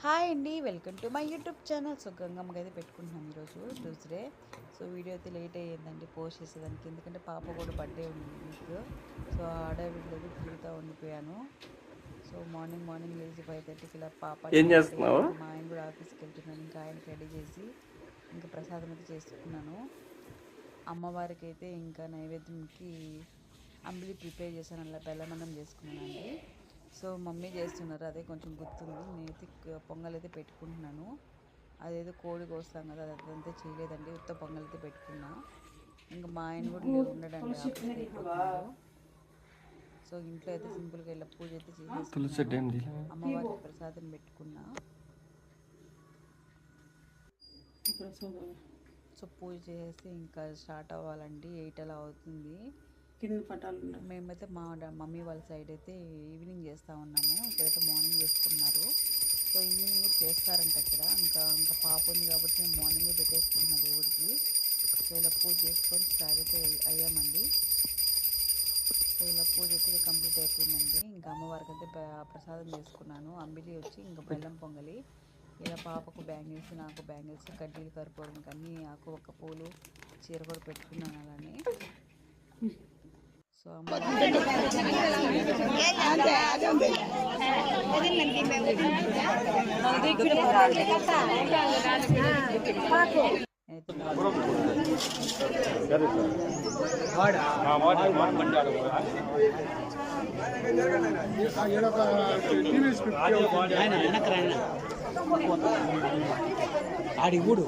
Hi అండి, welcome to my YouTube channel. So గంగమ్మకి అయితే పెట్టుకుంటున్నాం ఈరోజు ట్యూస్డే. సో వీడియో అయితే లేట్ అయ్యిందండి పోస్ట్ చేసేదానికి, ఎందుకంటే పాప కూడా బర్త్డే ఉంది వీక్. సో ఆడవిడిలో తిరుగుతూ ఉండిపోయాను. సో మార్నింగ్ లేచి 5:30కి ఇలా పాప ఏం చేస్తున్నావు? మా ఆయన కూడా ఆఫీస్కి వెళ్తున్నాను. ఇంకా ఆయనకి రెడీ చేసి ఇంకా ప్రసాదం అయితే చేసుకున్నాను. అమ్మవారికి అయితే ఇంకా నైవేద్యంకి అంబలి ప్రిపేర్ చేశాను, అలా బెల్లమన్నం చేసుకున్నానండి. సో మమ్మీ చేస్తున్నారు, అదే కొంచెం గుర్తుంది. నేనైతే పొంగల్ అయితే పెట్టుకుంటున్నాను. అదేదో కోడి కోస్తాం కదా, అదంతా చేయలేదండి, ఉత్త పొంగల్ అయితే పెట్టుకున్నా. ఇంకా మా ఆయన కూడా ఉండడండి, ఆఫీస్కి వెళ్ళిపోతున్నారు. సో ఇంట్లో అయితే సింపుల్గా ఇలా పూజ అయితే చేసేసుకున్నాను. అమ్మవారికి ప్రసాదం పెట్టుకున్నా. సో పూజ చేసి ఇంకా స్టార్ట్ అవ్వాలండి. 8 అలా అవుతుంది. కింద పట్టాలు మేమైతే మా మమ్మీ వాళ్ళ సైడ్ అయితే ఈవినింగ్ చేస్తూ ఉన్నాము, ఇక్కడైతే మార్నింగ్ చేసుకున్నారు. సో ఈవినింగ్ కూడా చేస్తారంట ఇక్కడ. ఇంకా పాప ఉంది కాబట్టి మేము మార్నింగే పెట్టేసుకుంటున్నాం దేవుడికి. సో ఇలా పూజ చేసుకొని స్టార్ట్ అయితే అయ్యామండి. సో ఇలా పూజ అయితే కంప్లీట్ అయిపోయిందండి. ఇంకా అమ్మవారికి అయితే ప్రసాదం చేసుకున్నాను. అంబిలి వచ్చి ఇంకా బెల్లం పొంగలి. ఇలా పాపకు బ్యాంగిల్స్, నాకు బ్యాంగిల్స్, కడ్డీలు, కర్పూరం, అన్నీ ఆకు ఒక్క పూలు, చీర కూడా పెట్టుకున్నాను అలానే. సో ఆడి ఊడు